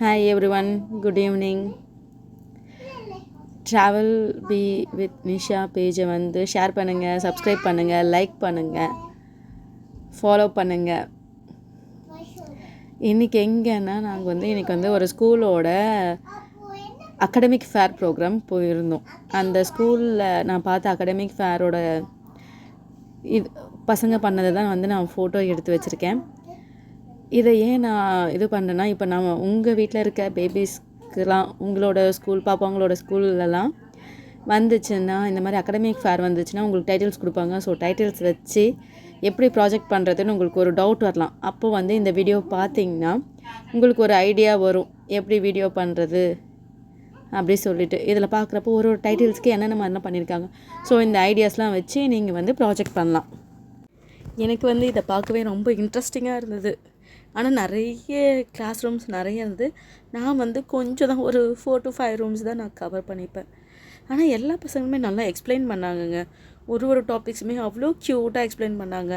Hi everyone, good evening. Travel be with Nisha பேஜை வந்து share பண்ணுங்கள், சப்ஸ்கிரைப் பண்ணுங்கள், லைக் பண்ணுங்கள், ஃபாலோ பண்ணுங்கள். இன்றைக்கி எங்கேன்னா நாங்கள் வந்து இன்றைக்கி வந்து ஒரு ஸ்கூலோட அகடமிக் ஃபேர் ப்ரோக்ராம் போயிருந்தோம். அந்த ஸ்கூலில் நான் பார்த்த அகடமிக் ஃபேரோட இது பசங்க பண்ணதை தான் வந்து நான் ஃபோட்டோ எடுத்து வச்சுருக்கேன். இதை ஏன் நான் இது பண்ணுறேன்னா, இப்போ நம்ம உங்கள் வீட்டில் இருக்க பேபிஸ்க்கெலாம் உங்களோட ஸ்கூல் பாப்பாங்களோட ஸ்கூல்லலாம் வந்துச்சுன்னா, இந்த மாதிரி அகடமிக் ஃபேர் வந்துச்சுன்னா உங்களுக்கு டைட்டில்ஸ் கொடுப்பாங்க. ஸோ டைட்டில்ஸ் வச்சு எப்படி ப்ராஜெக்ட் பண்ணுறதுன்னு உங்களுக்கு ஒரு டவுட் வரலாம். அப்போது வந்து இந்த வீடியோ பார்த்திங்கன்னா உங்களுக்கு ஒரு ஐடியா வரும், எப்படி வீடியோ பண்ணுறது அப்படி சொல்லிட்டு. இதில் பார்க்குறப்போ ஒரு டைட்டில்ஸ்க்கு என்னென்ன மாதிரிலாம் பண்ணியிருக்காங்க. ஸோ இந்த ஐடியாஸ்லாம் வச்சு நீங்கள் வந்து ப்ராஜெக்ட் பண்ணலாம். எனக்கு வந்து இதை பார்க்கவே ரொம்ப இன்ட்ரெஸ்டிங்காக இருந்தது. ஆனால் நிறைய கிளாஸ் ரூம்ஸ் நிறைய இருந்தது. நான் வந்து கொஞ்சம் தான், ஒரு 4 to 5 ரூம்ஸ் தான் நான் கவர் பண்ணிப்பேன். ஆனால் எல்லா பசங்களுமே நல்லா எக்ஸ்பிளைன் பண்ணாங்கங்க. ஒரு டாபிக்ஸுமே அவ்வளோ க்யூட்டாக எக்ஸ்பிளைன் பண்ணாங்க.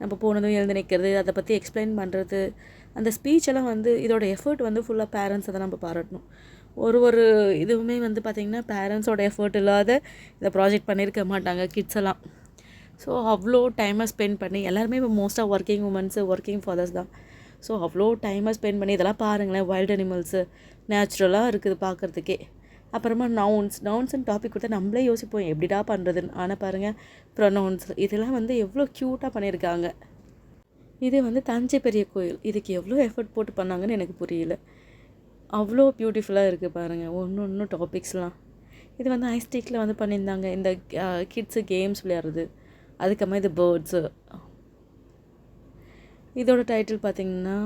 நம்ம போனதும் எழுந்து நிற்கிறது, அதை பற்றி எக்ஸ்பிளைன் பண்ணுறது, அந்த ஸ்பீச்செல்லாம் வந்து இதோட எஃபர்ட் வந்து ஃபுல்லாக பேரண்ட்ஸை தான் நம்ம பாராட்டணும். ஒரு இதுவுமே வந்து பார்த்திங்கன்னா பேரண்ட்ஸோட எஃபர்ட் இல்லாத இதை ப்ராஜெக்ட் பண்ணியிருக்க மாட்டாங்க கிட்ஸ் எல்லாம். ஸோ அவ்வளோ டைமை ஸ்பெண்ட் பண்ணி, எல்லாருமே இப்போ மோஸ்ட்டாக ஒர்க்கிங் உமன்ஸு, ஒர்க்கிங் ஃபாதர்ஸ் தான். ஸோ அவ்வளோ டைமை ஸ்பெண்ட் பண்ணி இதெல்லாம் பாருங்களேன். வைல்ட் அனிமல்ஸு நேச்சுரலாக இருக்குது பார்க்குறதுக்கே. அப்புறமா நவுன்ஸ்ன்னு டாபிக் கொடுத்தா நம்மளே யோசிப்போம் எப்படிடா பண்ணுறதுன்னு. ஆனால் பாருங்கள், ப்ரொனவுன்ஸ் இதெல்லாம் வந்து எவ்வளோ க்யூட்டாக பண்ணியிருக்காங்க. இது வந்து தஞ்சை பெரிய கோயில், இதுக்கு எவ்வளோ எஃபர்ட் போட்டு பண்ணாங்கன்னு எனக்கு புரியல. அவ்வளோ பியூட்டிஃபுல்லாக இருக்குது பாருங்கள் ஒன்று டாபிக்ஸ்லாம். இது வந்து ஐஸ்டிக்கில் வந்து பண்ணியிருந்தாங்க. இந்த கிட்ஸு கேம்ஸ் விளையாடுறது, அதுக்கப்புறமா இது பேர்ட்ஸு. இதோட டைட்டில் பார்த்திங்கன்னா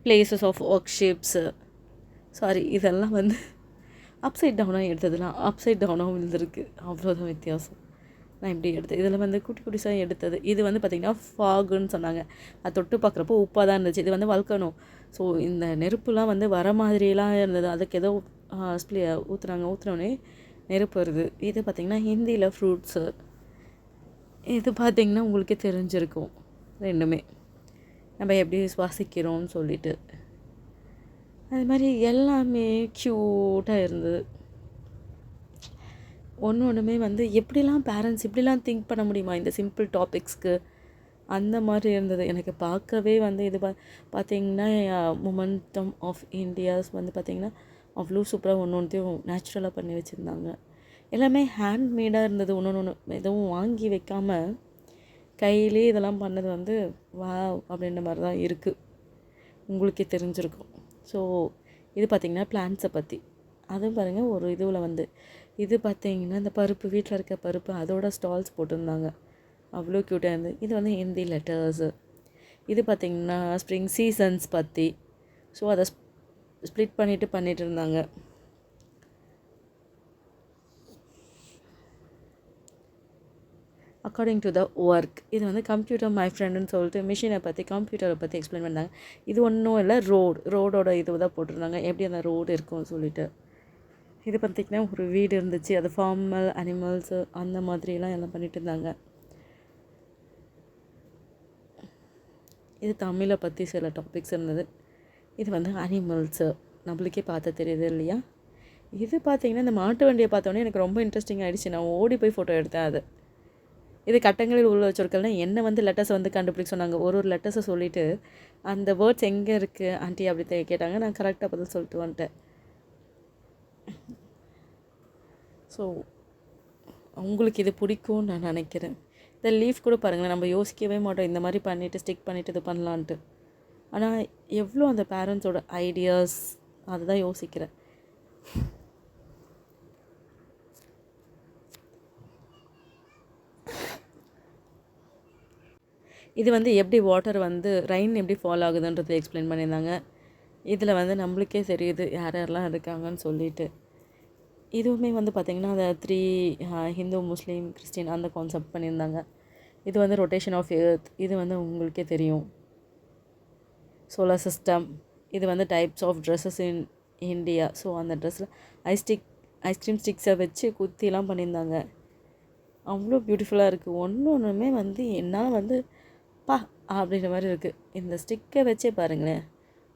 பிளேசஸ் ஆஃப் ஒர்க்ஷிப்ஸு. சாரி, இதெல்லாம் வந்து அப்சைட் டவுனாக எடுத்ததுலாம் அப்சைட் டவுனாகவும் விழுந்திருக்கு. அவ்வளோதான் வித்தியாசம். நான் இப்படி எடுத்தேன். இதில் வந்து குட்டி குட்டிஸாக எடுத்தது. இது வந்து பார்த்திங்கன்னா ஃபாகுன்னு சொன்னாங்க. அது தொட்டு பார்க்குறப்போ உப்பாக தான் இருந்துச்சு. இது வந்து வல்கனோ. ஸோ இந்த நெருப்புலாம் வந்து வர மாதிரிலாம் இருந்தது. அதுக்கு ஏதோ ஊற்றுனோடனே நெருப்பு வருது. இது பார்த்திங்கன்னா ஹிந்தியில் ஃப்ரூட்ஸு. இது பார்த்திங்கன்னா உங்களுக்கே தெரிஞ்சிருக்கும் ரெண்டுமே நம்ம எப்படி சுவாசிக்கிறோம்னு சொல்லிட்டு. அது மாதிரி எல்லாமே க்யூட்டாக இருந்தது. ஒன்றுமே வந்து எப்படிலாம் பேரண்ட்ஸ் இப்படிலாம் திங்க் பண்ண முடியுமா இந்த சிம்பிள் டாபிக்ஸ்க்கு, அந்த மாதிரி இருந்தது. எனக்கு பார்க்கவே வந்து இது பார்த்திங்கன்னா மொமெண்டம் ஆஃப் இந்தியாஸ் வந்து பார்த்திங்கன்னா அவ்வளோ சூப்பராக ஒன்றையும் நேச்சுரலாக பண்ணி வச்சுருந்தாங்க. எல்லாமே ஹேண்ட்மேடாக இருந்தது. ஒன்று எதுவும் வாங்கி வைக்காமல் கையிலே இதெல்லாம் பண்ணது வந்து வாவ் அப்படின்ற மாதிரி தான் இருக்குது. உங்களுக்கே தெரிஞ்சிருக்கும். ஸோ இது பார்த்திங்கன்னா பிளான்ட்ஸை பற்றி. அதுவும் பாருங்கள், ஒரு இதுவில் வந்து இது பார்த்திங்கன்னா இந்த பருப்பு, வீட்டில் இருக்க பருப்பு, அதோட ஸ்டால்ஸ் போட்டிருந்தாங்க. அவ்வளோ க்யூட்டாக இருந்தது. இது வந்து ஹிந்தி லெட்டர்ஸு. இது பார்த்திங்கன்னா ஸ்ப்ரிங் சீசன்ஸ் பற்றி. ஸோ அதை ஸ்ப்ளிட் பண்ணிட்டு இருந்தாங்க. According to the work. இது வந்து கம்ப்யூட்டர் மை ஃப்ரெண்டுன்னு சொல்லிட்டு மிஷினை பற்றி, கம்ப்யூட்டரை பற்றி எக்ஸ்பிளைன் பண்ணாங்க. இது ஒன்றும் இல்லை, ரோடோட இது தான் போட்டிருந்தாங்க, எப்படி அந்த ரோடு இருக்கும்னு சொல்லிட்டு. இது பார்த்திங்கன்னா ஒரு வீடு இருந்துச்சு, அது ஃபார்மல் அனிமல்ஸு அந்த மாதிரிலாம் எல்லாம் பண்ணிகிட்டு இருந்தாங்க. இது தமிழை பற்றி சில டாபிக்ஸ் இருந்தது. இது வந்து அனிமல்ஸு நம்மளுக்கே பார்த்து தெரியுது இல்லையா. இது பார்த்திங்கன்னா இந்த மாட்டு வண்டியை பார்த்தோன்னே எனக்கு ரொம்ப இன்ட்ரெஸ்டிங் ஆகிடுச்சு. நான் ஓடி போய் ஃபோட்டோ எடுத்தேன். அது இது கட்டங்களில் உள்ள சொற்கள்னால் என்ன வந்து லெட்டர்ஸை வந்து கண்டுபிடிக்க சொன்னாங்க. ஒரு லெட்டர்ஸை சொல்லிவிட்டு அந்த வேர்ட்ஸ் எங்கே இருக்குது ஆண்டி அப்படி கேட்டாங்க. நான் கரெக்டாக பதில் சொல்லிட்டு வந்துட்டேன். ஸோ உங்களுக்கு இது பிடிக்கும்னு நான் நினைக்கிறேன். இந்த லீஃப் கூட பாருங்களேன், நம்ம யோசிக்கவே மாட்டோம் இந்த மாதிரி பண்ணிவிட்டு ஸ்டிக் பண்ணிவிட்டு இது பண்ணலான்ட்டு. ஆனால் எவ்வளோ அந்த பேரண்ட்ஸோட ஐடியாஸ் அதுதான் யோசிக்கிறேன். இது வந்து எப்படி வாட்டர் வந்து ரெயின் எப்படி ஃபால் ஆகுதுன்றது எக்ஸ்பிளைன் பண்ணியிருந்தாங்க. இதில் வந்து நம்மளுக்கே தெரியுது யாரெல்லாம் இருக்காங்கன்னு சொல்லிட்டு. இதுவுமே வந்து பார்த்திங்கன்னா அந்த 3 ஹிந்து, முஸ்லீம், கிறிஸ்டின் அந்த கான்செப்ட் பண்ணியிருந்தாங்க. இது வந்து ரொட்டேஷன் ஆஃப் எர்த். இது வந்து உங்களுக்கே தெரியும். Solar system. இது வந்து types of dresses in India. So அந்த ட்ரெஸ்ஸில் ஐஸ்கிரீம் ஸ்டிக்ஸை வச்சு குத்திலாம் பண்ணியிருந்தாங்க. அவ்வளோ பியூட்டிஃபுல்லாக இருக்குது. ஒன்றுமே வந்து என்னால் வந்து அப்படின்ற மாதிரி இருக்குது. இந்த ஸ்டிக்கை வச்சே பாருங்களேன்,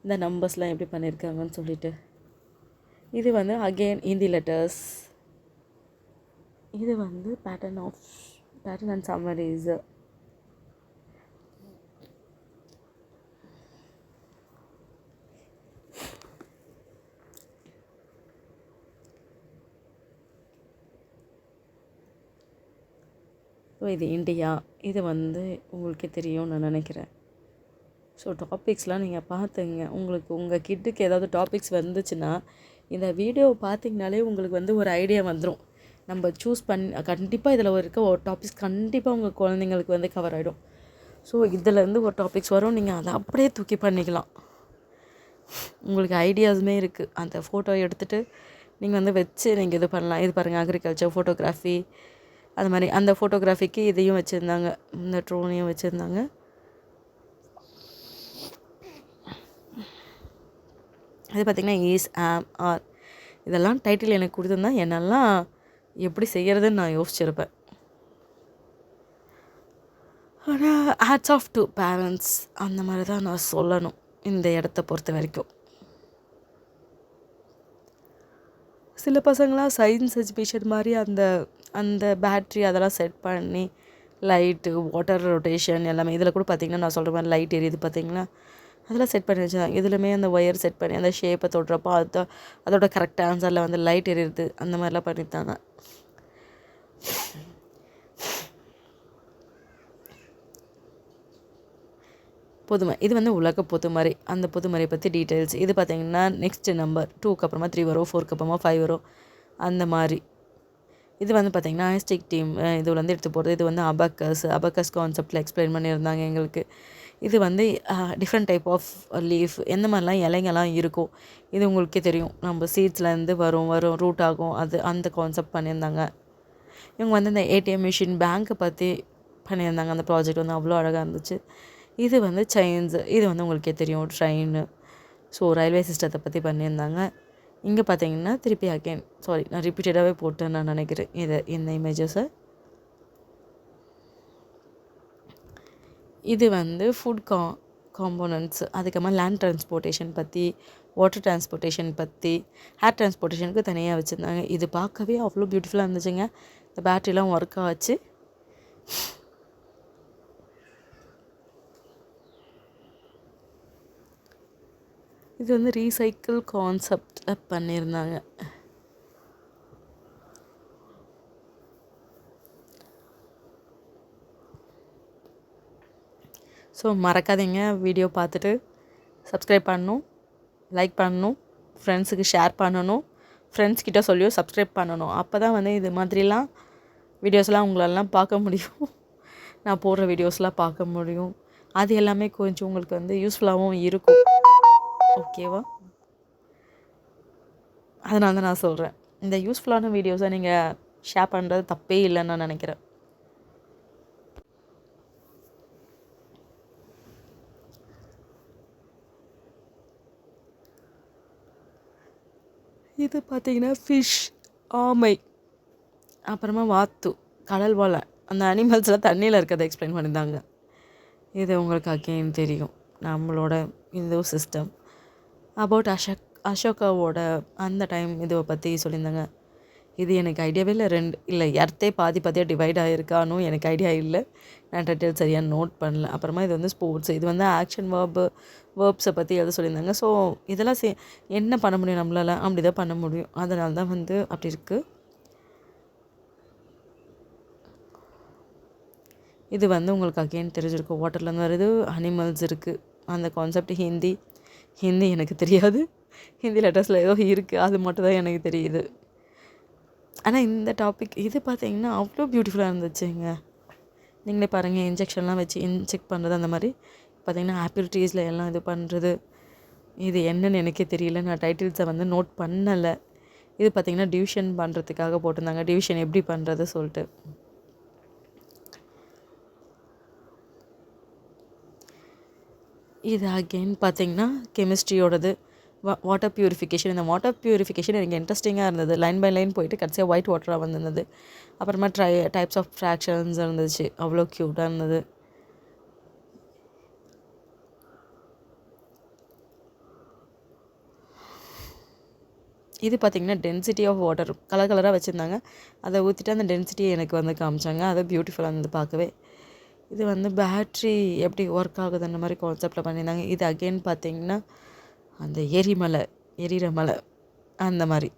இந்த நம்பர்ஸ்லாம் எப்படி பண்ணியிருக்காங்கன்னு சொல்லிட்டு. இது வந்து அகெயின் ஹிந்தி லெட்டர்ஸ். இது வந்து பேட்டர்ன் அண்ட் சம்மரிஸ். ஸோ இது இந்தியா. இது வந்து உங்களுக்கே தெரியும்னு நான் நினைக்கிறேன். ஸோ டாபிக்ஸ்லாம் நீங்கள் பார்த்துங்க. உங்களுக்கு உங்கள் கிட்டுக்கு ஏதாவது டாபிக்ஸ் வந்துச்சுன்னா இந்த வீடியோவை பார்த்திங்கனாலே உங்களுக்கு வந்து ஒரு ஐடியா வந்துடும். நம்ம சூஸ் கண்டிப்பாக இதில் இருக்க ஒரு டாபிக்ஸ் கண்டிப்பாக உங்கள் குழந்தைங்களுக்கு வந்து கவர் ஆகிடும். ஸோ இதிலேருந்து ஒரு டாபிக்ஸ் வரும், நீங்கள் அதை அப்படியே தூக்கி பண்ணிக்கலாம். உங்களுக்கு ஐடியாஸுமே இருக்குது. அந்த ஃபோட்டோ எடுத்துகிட்டு நீங்கள் வந்து வச்சு நீங்கள் இது பண்ணலாம். இது பாருங்கள், அக்ரிகல்ச்சர், ஃபோட்டோகிராஃபி, அது மாதிரி அந்த ஃபோட்டோகிராஃபிக்கு இதையும் வச்சுருந்தாங்க, இந்த ட்ரோனையும் வச்சுருந்தாங்க. அது பார்த்திங்கன்னா ஈஸ், ஆம், ஆர் இதெல்லாம் டைட்டில் எனக்கு கொடுத்துருந்தா என்னெல்லாம் எப்படி செய்கிறதுன்னு நான் யோசிச்சிருப்பேன். ஆனால் ஹேட்ஸ் ஆஃப் டு பேரண்ட்ஸ் அந்த மாதிரி தான் நான் சொல்லணும் இந்த இடத்த பொறுத்த வரைக்கும். சில பசங்களாம் சயின்ஸ் எஜுகேஷன் மாதிரி அந்த பேட்ரி அதெல்லாம் செட் பண்ணி லைட்டு, வாட்டர் ரொட்டேஷன் எல்லாமே இதில் கூட பார்த்திங்கன்னா நான் சொல்கிற மாதிரி லைட் எரியுது பார்த்திங்களா, அதெல்லாம் செட் பண்ணி வச்சுருந்தாங்க. இதுலையுமே அந்த ஒயர் செட் பண்ணி அந்த ஷேப்பை தொடுறப்போ அதோட கரெக்ட் ஆன்சரில் வந்து லைட் எரியுது, அந்த மாதிரிலாம் பண்ணியிருந்தாங்க. பொதுமை, இது வந்து உலக பொதுமறை. அந்த பொதுமறை பற்றி டீட்டெயில்ஸ். இது பார்த்திங்கன்னா நெக்ஸ்ட் நம்பர் 2க்கு அப்புறமா 3 வரும், 4க்கு அப்புறமா 5 வரும், அந்த மாதிரி. இது வந்து பார்த்திங்கன்னா ஐஸ்டிக் டீம் இது வந்து எடுத்து போகிறது. இது வந்து அபக்கஸ் கான்செப்டில் எக்ஸ்பிளைன் பண்ணியிருந்தாங்க எங்களுக்கு. இது வந்து டிஃப்ரெண்ட் டைப் ஆஃப் லீஃப், எந்த மாதிரிலாம் இலைங்கெல்லாம் இருக்கும் இது உங்களுக்கே தெரியும். நம்ம சீட்ஸ்லேருந்து வரும் ரூட் ஆகும், அந்த கான்செப்ட் பண்ணியிருந்தாங்க. இவங்க வந்து இந்த ஏடிஎம் மிஷின், பேங்க்கை பற்றி பண்ணியிருந்தாங்க. அந்த ப்ராஜெக்ட் வந்து அவ்வளோ அழகாக இருந்துச்சு. இது வந்து செயின்ஸு, இது வந்து உங்களுக்கே தெரியும், ட்ரெயின். ஸோ ரயில்வே சிஸ்டத்தை பற்றி பண்ணியிருந்தாங்க. இங்கே பார்த்தீங்கன்னா திருப்பி அகெயின் நான் ரிப்பீட்டடாகவே போட்டேன்னு நான் நினைக்கிறேன் இந்த இமேஜஸை. இது வந்து ஃபுட் காம்போனன்ட்ஸ், அதுக்கப்புறமா லேண்ட் டிரான்ஸ்போர்ட்டேஷன் பற்றி, வாட்டர் டிரான்ஸ்போர்ட்டேஷன் பற்றி, ஏர் டிரான்ஸ்போர்ட்டேஷனுக்கு தனியாக வச்சுருந்தாங்க. இது பார்க்கவே அவ்வளோ பியூட்டிஃபுல்லாக இருந்துச்சுங்க. இந்த பேட்ரிலாம் ஒர்க் ஆச்சு. இது வந்து ரீசைக்கிள் கான்செப்டில் பண்ணியிருந்தாங்க. ஸோ மறக்காதீங்க, வீடியோ பார்த்துட்டு சப்ஸ்கிரைப் பண்ணணும், லைக் பண்ணணும், ஃப்ரெண்ட்ஸுக்கு ஷேர் பண்ணணும், ஃப்ரெண்ட்ஸ்கிட்ட சொல்லியும் சப்ஸ்கிரைப் பண்ணணும். அப்போ தான் வந்து இது மாதிரிலாம் வீடியோஸ்லாம் உங்களெல்லாம் பார்க்க முடியும், நான் போடுற வீடியோஸ்லாம் பார்க்க முடியும். அது எல்லாமே கொஞ்சம் உங்களுக்கு வந்து யூஸ்ஃபுல்லாகவும் இருக்கும். ஓகேவா? அதனால தான் நான் சொல்கிறேன், இந்த யூஸ்ஃபுல்லான வீடியோஸை நீங்கள் ஷேர் பண்ணுறது தப்பே இல்லைன்னு நான் நினைக்கிறேன். இது பார்த்திங்கன்னா ஃபிஷ், ஆமை, அப்புறமா வாத்து, கடல் வாழை, அந்த அனிமல்ஸ்லாம் தண்ணியில் இருக்கிறத எக்ஸ்பிளைன் பண்ணியிருந்தாங்க. இது உங்களுக்கு அகெயின் தெரியும், நம்மளோட இந்து சிஸ்டம். அபவுட் அசோகாவோட அந்த டைம் இதை பற்றி சொல்லியிருந்தாங்க. இது எனக்கு ஐடியாவே இல்லை எர்த்தே பாதியாக டிவைட் ஆகிருக்கானும் எனக்கு ஐடியா இல்லை. நான் டீட்டெயில் சரியாக நோட் பண்ணல. அப்புறமா இது வந்து ஸ்போர்ட்ஸ், இது வந்து ஆக்ஷன் வேர்ப்ஸை பற்றி எழுத சொல்லியிருந்தாங்க. ஸோ இதெல்லாம் என்ன பண்ண முடியும் நம்மளால், அப்படி தான் பண்ண முடியும். அதனால தான் வந்து அப்படி இருக்குது. இது வந்து உங்களுக்கு அகெயின் தெரிஞ்சிருக்கும், வாட்டர்லேருந்து வருது, அனிமல்ஸ் இருக்குது, அந்த கான்செப்ட். ஹிந்தி எனக்கு தெரியாது, ஹிந்தி லெட்டர்ஸில் ஏதோ இருக்குது, அது மட்டும் தான் எனக்கு தெரியுது. ஆனால் இந்த டாபிக் இது பார்த்திங்கன்னா அவ்வளோ பியூட்டிஃபுல்லாக இருந்துச்சுங்க. நீங்களே பாருங்கள், இன்ஜெக்ஷன்லாம் வச்சு இன்ஜெக்ட் பண்ணுறது, அந்த மாதிரி பார்த்திங்கன்னா ஆப்பிள் ட்ரீஸில் எல்லாம் இது பண்ணுறது. இது என்னன்னு எனக்கே தெரியல, நான் டைட்டில்ஸை வந்து நோட் பண்ணலை. இது பார்த்திங்கன்னா டிவிஷன் பண்ணுறதுக்காக போட்டிருந்தாங்க, டிவிஷன் எப்படி பண்ணுறது சொல்லிட்டு. இது அகெயின் பார்த்திங்கன்னா கெமிஸ்ட்ரியோடது, வாட்டர் ப்யூரிஃபிகேஷன். இந்த வாட்டர் ப்யூரிஃபிகேஷன் எனக்கு இன்ட்ரெஸ்டிங்காக இருந்தது. லைன் பை லைன் போயிட்டு கடைசியாக ஒயிட் வாட்டராக வந்திருந்தது. அப்புறமா டைப்ஸ் ஆஃப் ஃப்ராக்ஷன்ஸ் இருந்துச்சு, அவ்வளோ க்யூட்டாக இருந்தது. இது பார்த்திங்கன்னா டென்சிட்டி ஆஃப் வாட்டர் கலர் கலராக வச்சுருந்தாங்க. அதை ஊற்றிட்டு அந்த டென்சிட்டியை எனக்கு வந்து காமிச்சாங்க. அது பியூட்டிஃபுல்லாக இருந்தது பார்க்கவே. இது வந்து பேட்ரி எப்படி ஒர்க் ஆகுது அந்த மாதிரி கான்செப்டில் பண்ணியிருந்தாங்க. இது அகெயின் பார்த்திங்கன்னா அந்த எரிமலை எரிகிற மலை அந்த மாதிரி.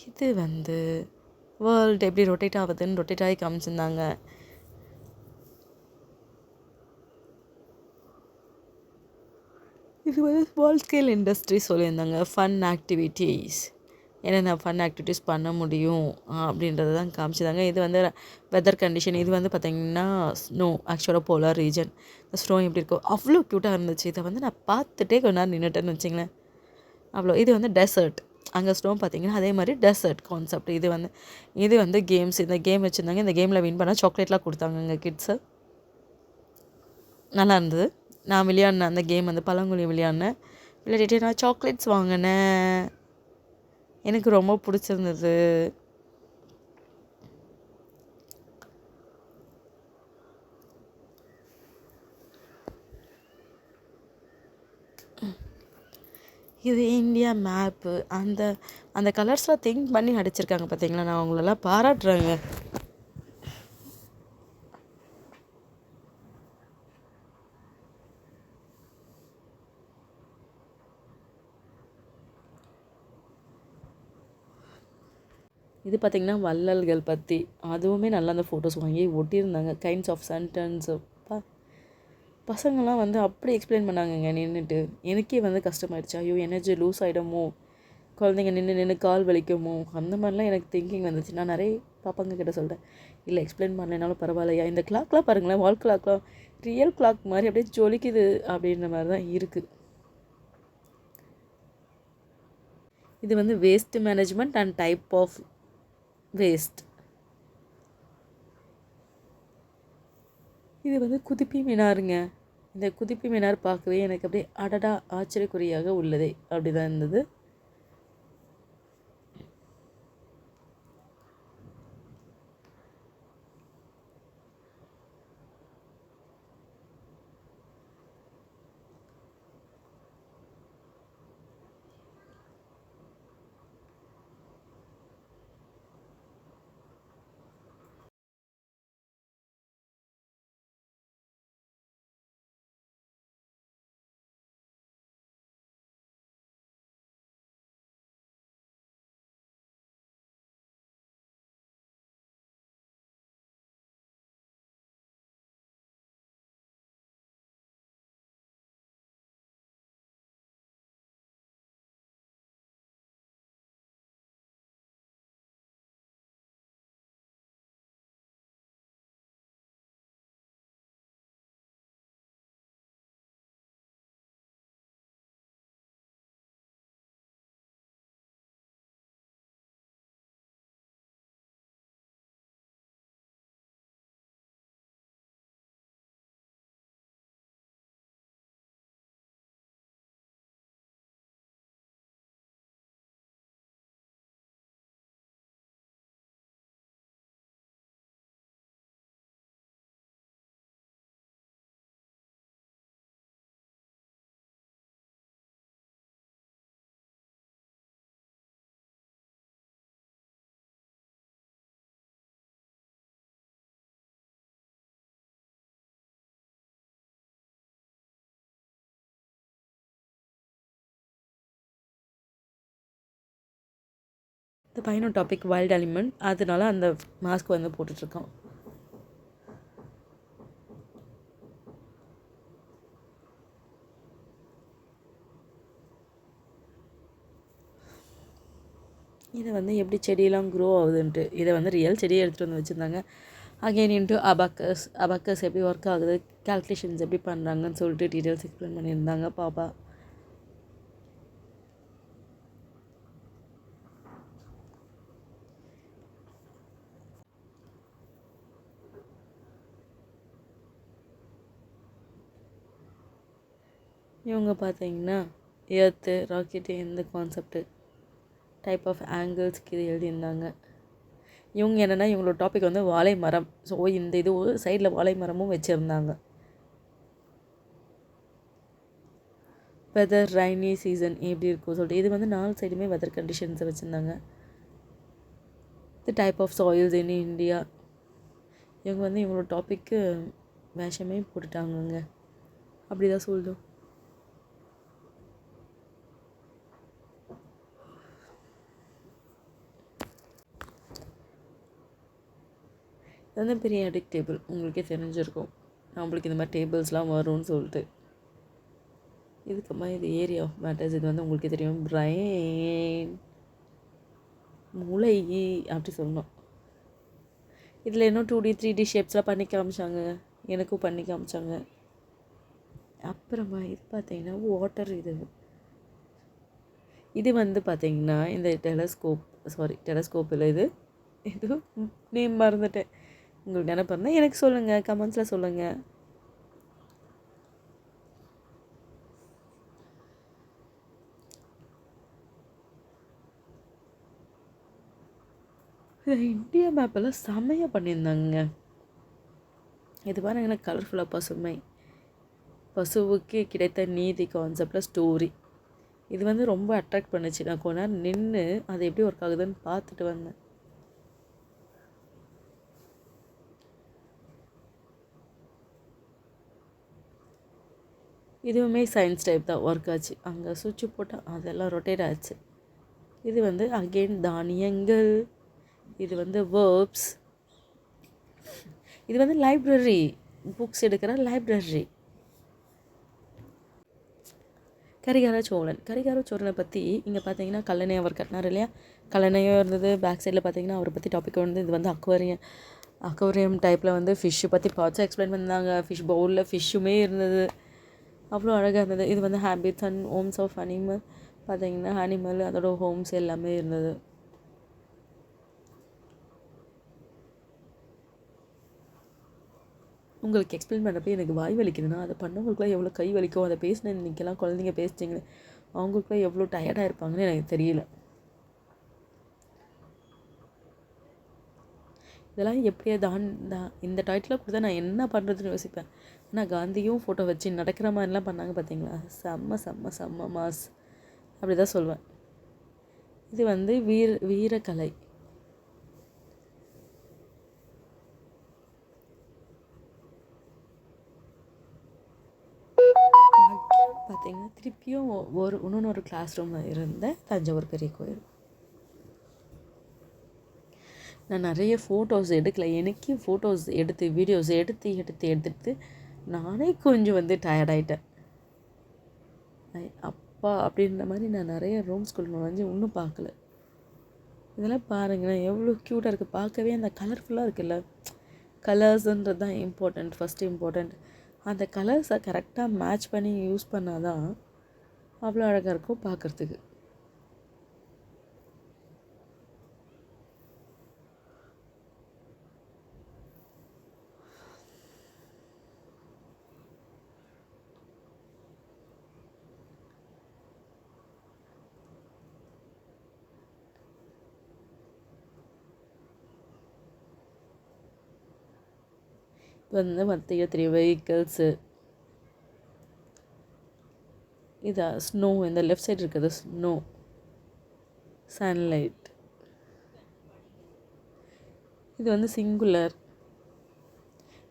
இது வந்து வேர்ல்டு எப்படி ரொட்டேட் ஆகுதுன்னு ரொட்டேட் ஆகி காமிச்சிருந்தாங்க. இது வந்து ஸ்மால் ஸ்கேல் இண்டஸ்ட்ரி சொல்லியிருந்தாங்க. ஃபன் ஆக்டிவிட்டீஸ் என்னென்ன ஃபன் ஆக்டிவிட்டீஸ் பண்ண முடியும் அப்படின்றது தான் காமிச்சிருந்தாங்க. இது வந்து வெதர் கண்டிஷன். இது வந்து பார்த்திங்கன்னா ஸ்னோ, ஆக்சுவலாக போலார் ரீஜன். இந்த ஸ்னோ எப்படி இருக்கும் அவ்வளோ க்யூட்டாக இருந்துச்சு. இதை வந்து நான் பார்த்துட்டே கொஞ்ச நேரம் நின்றுட்டேன்னு வச்சிங்களேன். அவ்வளோ. இது வந்து டெசர்ட். அங்கே ஸ்னோ பார்த்திங்கன்னா அதே மாதிரி டெசர்ட் கான்செப்ட். இது வந்து கேம்ஸ். இந்த கேம் வச்சுருந்தாங்க. இந்த கேமில் வின் பண்ணால் சாக்லேட்லாம் கொடுத்தாங்க எங்கள் கிட்ஸு. நல்லா இருந்தது. நான் விளையாடினேன் அந்த கேம் வந்து பழங்குழி விளையாடினேன். விளையாடிட்டு நான் சாக்லேட்ஸ் வாங்கினேன். எனக்கு ரொம்ப பிடிச்சிருந்தது. இது இந்தியா மேப்பு. அந்த அந்த கலர்ஸ்லாம் திங்க் பண்ணி அடிச்சிருக்காங்க பார்த்தீங்களா. நான் அவங்களெல்லாம் பாராட்டுறேங்க. இது பார்த்திங்கன்னா வள்ளல்கள் பற்றி அதுவுமே நல்லா அந்த ஃபோட்டோஸ் வாங்கி ஒட்டியிருந்தாங்க. Kinds of sentence. பசங்கள்லாம் வந்து அப்படி எக்ஸ்பிளைன் பண்ணாங்கங்க நின்றுட்டு. எனக்கே வந்து கஷ்டமாயிடுச்சு. ஐயோ எனர்ஜி லூஸ் ஆகிடுமோ, குழந்தைங்க நின்று நின்று கால் வலிக்குமோ, அந்த மாதிரிலாம் எனக்கு திங்கிங் வந்துச்சு. நான் நிறைய பாப்பாங்க கிட்ட சொல்கிறேன், இல்லை எக்ஸ்பிளைன் பண்ணலைனாலும் பரவாயில்லையா, இந்த கிளாக்லாம் பாருங்களேன், வால் கிளாக்லாம் ரியல் கிளாக் மாதிரி அப்படியே ஜொலிக்குது அப்படின்ற மாதிரி தான் இருக்குது. இது வந்து waste management and type of waste. இது வந்து குதிப்பி மினாருங்க. இந்த குதிப்பி மினார் பார்க்கவே எனக்கு அப்படியே அடடா ஆச்சரியக்குறியாக உள்ளதே அப்படி தான் இருந்தது. இந்த பையனோட டாபிக் வைல்ட் எலிமெண்ட், அதனால அந்த மாஸ்க் வந்து போட்டுட்ருக்கான். இதை வந்து எப்படி செடியெல்லாம் க்ரோ ஆகுதுன்ட்டு இதை வந்து ரியல் செடியை எடுத்துகிட்டு வந்து வச்சுருந்தாங்க. அகெயின் இன்ட்டு அபக்கஸ் எப்படி ஒர்க் ஆகுது, கால்குலேஷன்ஸ் எப்படி பண்ணுறாங்கன்னு சொல்லிட்டு டீட்டெயில்ஸ் எக்ஸ்பிளைன் பண்ணியிருந்தாங்க பாப்பா. இவங்க பார்த்தீங்கன்னா எர்த்து ராக்கெட்டு இந்த கான்செப்ட்டு டைப் ஆஃப் ஆங்கிள்ஸ்க்கு இது எழுதியிருந்தாங்க. இவங்க என்னென்னா இவங்களோட டாபிக் வந்து வாழை மரம். ஸோ இந்த இது சைடில் வாழை மரமும் வச்சுருந்தாங்க. வெதர் ரைனி சீசன் எப்படி இருக்கும் சொல்லிட்டு இது வந்து 4 சைடுமே வெதர் கண்டிஷன்ஸை வச்சுருந்தாங்க. The type of soils in India. இவங்க வந்து இவங்களோட டாப்பிக்கு வேஷமே போட்டுட்டாங்கங்க. அப்படி தான் சொல்லும். இது வந்து பெரிய அடிக்ட் டேபிள் உங்களுக்கே தெரிஞ்சிருக்கும். நம்மளுக்கு இந்த மாதிரி டேபிள்ஸ்லாம் வரும்னு சொல்லிட்டு. இதுக்கப்புறமா இது ஏரியா ஆஃப் மேட்டர்ஸ். இது வந்து உங்களுக்கே தெரியும். பிரைன் மூளை அப்படி சொல்லணும். இதில் இன்னும் 2D 3D ஷேப்ஸ்லாம் பண்ணி காமிச்சாங்க. எனக்கும் பண்ணி காமிச்சாங்க. அப்புறமா இது பார்த்திங்கன்னா வாட்டர். இது வந்து பார்த்திங்கன்னா இந்த டெலஸ்கோப் இல்லை, இது நேம் மறந்துட்டேன். உங்களுக்கு நினைப்பு இருந்தால் எனக்கு சொல்லுங்கள், கமெண்ட்ஸில் சொல்லுங்கள். இந்தியா மேப்பெல்லாம் செம்மையாக பண்ணியிருந்தாங்க. இது பாருங்கன்னா கலர்ஃபுல்லாக பசுவுக்கு கிடைத்த நீதி கான்செப்டில் ஸ்டோரி. இது வந்து ரொம்ப அட்ராக்ட் பண்ணுச்சு. நான் கொஞ்ச நேரம் நின்று அது எப்படி ஒர்க் ஆகுதுன்னு பார்த்துட்டு வந்தேன். இதுவுமே சயின்ஸ் டைப் தான் ஒர்க் ஆச்சு. அங்கே சுவிட்சு போட்டால் அதெல்லாம் ரொட்டேட் ஆச்சு. இது வந்து அகெயின் தானியங்கள். இது வந்து வேர்ப்ஸ். இது வந்து லைப்ரரி, புக்ஸ் எடுக்கிற லைப்ரரி. கரிகார சோழனை பற்றி இங்கே பார்த்தீங்கன்னா கல்லணை அவர் கட்டினார் இல்லையா, கல்லணையும் இருந்தது. பேக் சைடில் பார்த்தீங்கன்னா அவரை பற்றி டாபிக் வந்து இது வந்து அக்வேரியம் டைப்பில் வந்து ஃபிஷ்ஷு பற்றி பார்ட்ஸாக எக்ஸ்பிளைன் பண்ணாங்க. ஃபிஷ் பவுலில் ஃபிஷ்ஷுமே இருந்தது, அவ்வளோ அழகாக இருந்தது. இது வந்து habits and homes of animal. பார்த்தீங்கன்னா அனிமல் அதோட ஹோம்ஸ் எல்லாமே இருந்தது. உங்களுக்கு எக்ஸ்பிளைன் பண்ணுறப்ப எனக்கு வாய் வலிக்குதுன்னா அதை பண்ணவங்களுக்குலாம் எவ்வளோ கை வலிக்கும். அதை பேசின இன்றைக்கெல்லாம் குழந்தைங்க பேசிட்டிங்களே அவங்களுக்குலாம் எவ்வளோ டயர்டாக இருப்பாங்கன்னு எனக்கு தெரியல. இதெல்லாம் எப்படியே இந்த டைட்டில் கொடுத்தா நான் என்ன பண்ணுறதுன்னு யோசிப்பேன். ஆனால் காந்தியும் ஃபோட்டோ வச்சு நடக்கிற மாதிரிலாம் பண்ணாங்க பார்த்தீங்களா, செம்ம மாஸ். அப்படி தான் சொல்வேன். இது வந்து வீரக்கலை. பார்த்தீங்கன்னா திருப்பியும் இன்னொரு கிளாஸ் ரூமில் இருந்த தஞ்சாவூர் பெரிய கோயில். நான் நிறைய ஃபோட்டோஸ் எடுக்கல. எனக்கே ஃபோட்டோஸ் எடுத்து வீடியோஸ் எடுத்து நானே கொஞ்சம் வந்து டயர்டாயிட்டேன். அப்பா அப்படின்ற மாதிரி நான் நிறைய ரூம்ஸ்குள்ள நுழைஞ்சு இன்னும் பார்க்கல. இதெல்லாம் பாருங்களேன் எவ்வளோ க்யூட்டாக இருக்குது. பார்க்கவே அந்த கலர்ஃபுல்லாக இருக்குல்ல. கலர்ஸுன்றது தான் ஃபஸ்ட்டு இம்பார்ட்டண்ட். அந்த கலர்ஸை கரெக்டாக மேட்ச் பண்ணி யூஸ் பண்ணால் தான் அவ்வளோ அழகாக இருக்கும் பார்க்குறதுக்கு. வந்து மற்ற 3 வெஹிக்கிள்ஸு. இதா ஸ்னோ. இந்த லெஃப்ட் சைடு இருக்குது ஸ்னோ, சன்லைட். இது வந்து சிங்குலர்.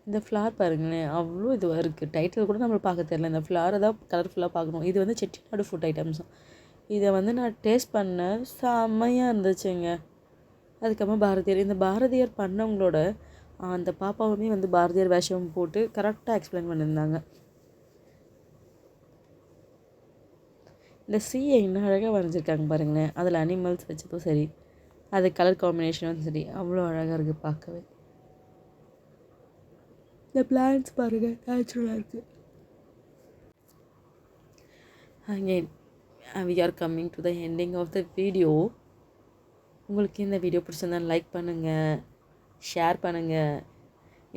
இந்த ஃப்ளார் பாருங்களேன் அவ்வளோ இதுவாக இருக்குது. டைட்டில் கூட நம்மளுக்கு பார்க்க தெரியல. இந்த ஃப்ளாரை தான் கலர்ஃபுல்லாக பார்க்கணும். இது வந்து செட்டிநாடு ஃபுட் ஐட்டம்ஸும். இதை வந்து நான் டேஸ்ட் பண்ணேன், செம்மையாக இருந்துச்சுங்க. அதுக்கப்புறமா பாரதியார். இந்த பாரதியார் பண்ணவங்களோட அந்த பாப்பாவுமே வந்து பாரதியார் வேஷம் போட்டு கரெக்டாக எக்ஸ்பிளைன் பண்ணியிருந்தாங்க. இந்த சீயை இன்னும் அழகாக வரைஞ்சிருக்காங்க பாருங்களேன். அதில் அனிமல்ஸ் வச்சப்போ சரி, அது கலர் காம்பினேஷனும் சரி, அவ்வளோ அழகாக இருக்குது பார்க்கவே. இந்த பிளான்ஸ் பாருங்கள் நேச்சுரலாக இருக்குது. Again we are coming to the ending of the video. உங்களுக்கு இந்த வீடியோ பிடிச்சிருந்தா லைக் பண்ணுங்கள், ஷேர் பண்ணுங்கள்,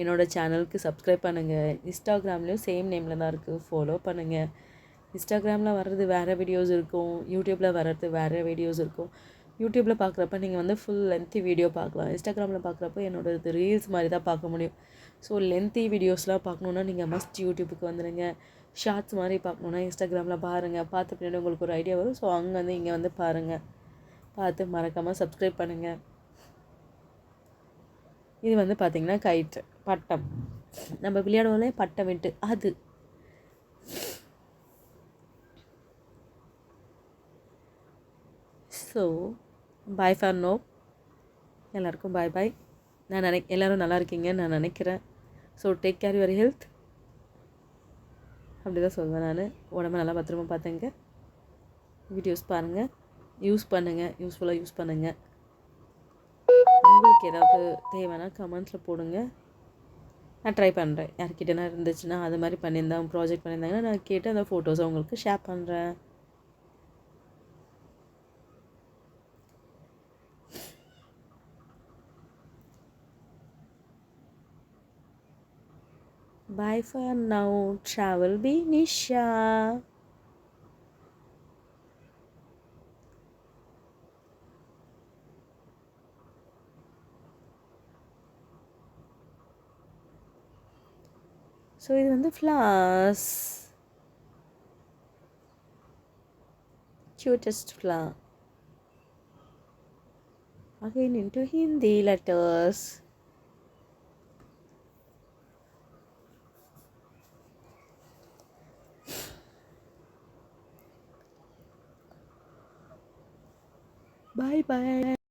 என்னோடய சேனலுக்கு சப்ஸ்கிரைப் பண்ணுங்கள். இன்ஸ்டாகிராம்லேயும் சேம் நேமில் தான் இருக்குது, ஃபாலோ பண்ணுங்கள். இன்ஸ்டாகிராமில் வர்றது வேறு வீடியோஸ் இருக்கும், யூடியூப்பில் வர்றது வேறு வீடியோஸ் இருக்கும். யூடியூப்பில் பார்க்குறப்ப நீங்கள் வந்து ஃபுல் லென்த்தி வீடியோ பார்க்கலாம். இன்ஸ்டாகிராமில் பார்க்குறப்ப என்னோடய ரீல்ஸ் மாதிரி தான் பார்க்க முடியும். ஸோ லென்த்தி வீடியோஸ்லாம் பார்க்கணுன்னா நீங்கள் மஸ்ட் யூடியூப்புக்கு வந்துடுங்க. ஷார்ட்ஸ் மாதிரி பார்க்கணுன்னா இன்ஸ்டாகிராமில் பாருங்கள். பார்த்த பின்னாடி உங்களுக்கு ஒரு ஐடியா வரும். ஸோ அங்கே வந்து இங்கே வந்து பாருங்கள். பார்த்து மறக்காமல் சப்ஸ்கிரைப் பண்ணுங்கள். இது வந்து பார்த்திங்கன்னா கைட்டு பட்டம், நம்ம விளையாடுவோம்லே பட்டம் விட்டு அது. So bye for now. எல்லாருக்கும் பாய் பாய். நான் எல்லோரும் நல்லா இருக்கீங்கன்னு நான் நினைக்கிறேன். So take care your health. அப்படி தான் சொல்வேன் நான். உடம்பு நல்லா பத்திரமா பார்த்துங்க. வீடியோஸ் பாருங்கள், யூஸ் பண்ணுங்கள், யூஸ்ஃபுல்லாக யூஸ் பண்ணுங்கள். உங்களுக்கு ஏதாவது தேவைன்னா கமெண்ட்ஸில் போடுங்க. நான் ட்ரை பண்ணுறேன். யார்கிட்டனா இருந்துச்சுன்னா அது மாதிரி பண்ணியிருந்தேன், ப்ராஜெக்ட் பண்ணியிருந்தாங்கன்னா நான் கேட்டு அந்த ஃபோட்டோஸை உங்களுக்கு ஷேர் பண்ணுறேன். Bye for now. Travel be Nisha. So இது வந்து flowers, cutest flower. Again into Hindi letters. Bye bye.